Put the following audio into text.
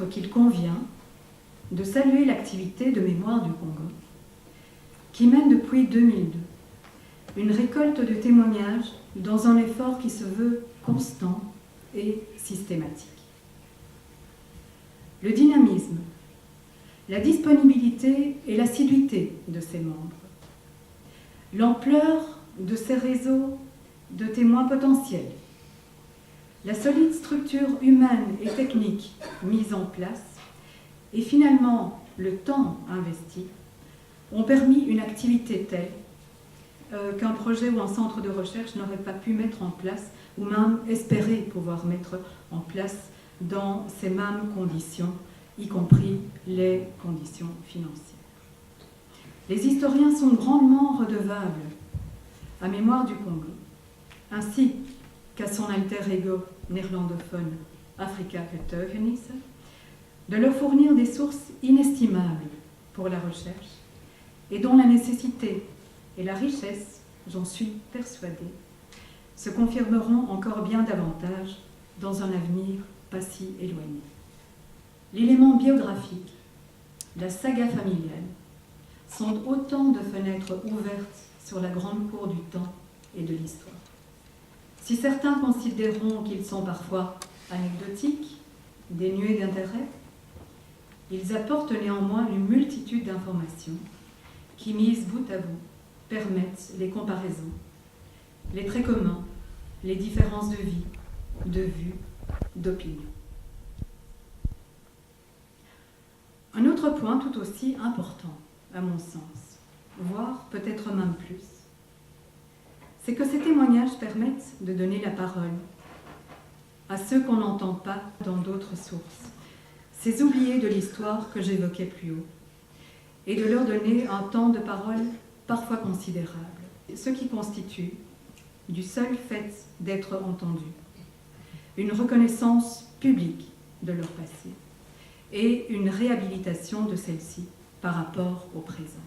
peut-être qu'il convient de saluer l'activité de Mémoire du Congo, qui mène depuis 2002 une récolte de témoignages dans un effort qui se veut constant et systématique. Le dynamisme, la disponibilité et l'assiduité de ses membres, l'ampleur de ses réseaux de témoins potentiels, la solide structure humaine et technique mise en place et finalement le temps investi ont permis une activité telle qu'un projet ou un centre de recherche n'aurait pas pu mettre en place ou même espérer pouvoir mettre en place dans ces mêmes conditions, y compris les conditions financières. Les historiens sont grandement redevables à Mémoire du Congo, ainsi qu'à son alter ego néerlandophone Afrika Getuigenis, de leur fournir des sources inestimables pour la recherche et dont la nécessité et la richesse, j'en suis persuadée, se confirmeront encore bien davantage dans un avenir pas si éloigné. L'élément biographique, la saga familiale, sont autant de fenêtres ouvertes sur la grande cour du temps et de l'histoire. Si certains considéreront qu'ils sont parfois anecdotiques, dénués d'intérêt, ils apportent néanmoins une multitude d'informations qui, mises bout à bout, permettent les comparaisons, les traits communs, les différences de vie, de vue, d'opinion. Un autre point tout aussi important, à mon sens, voire peut-être même plus, c'est que ces témoignages permettent de donner la parole à ceux qu'on n'entend pas dans d'autres sources, ces oubliés de l'histoire que j'évoquais plus haut, et de leur donner un temps de parole parfois considérable, ce qui constitue, du seul fait d'être entendus, une reconnaissance publique de leur passé et une réhabilitation de celle-ci par rapport au présent.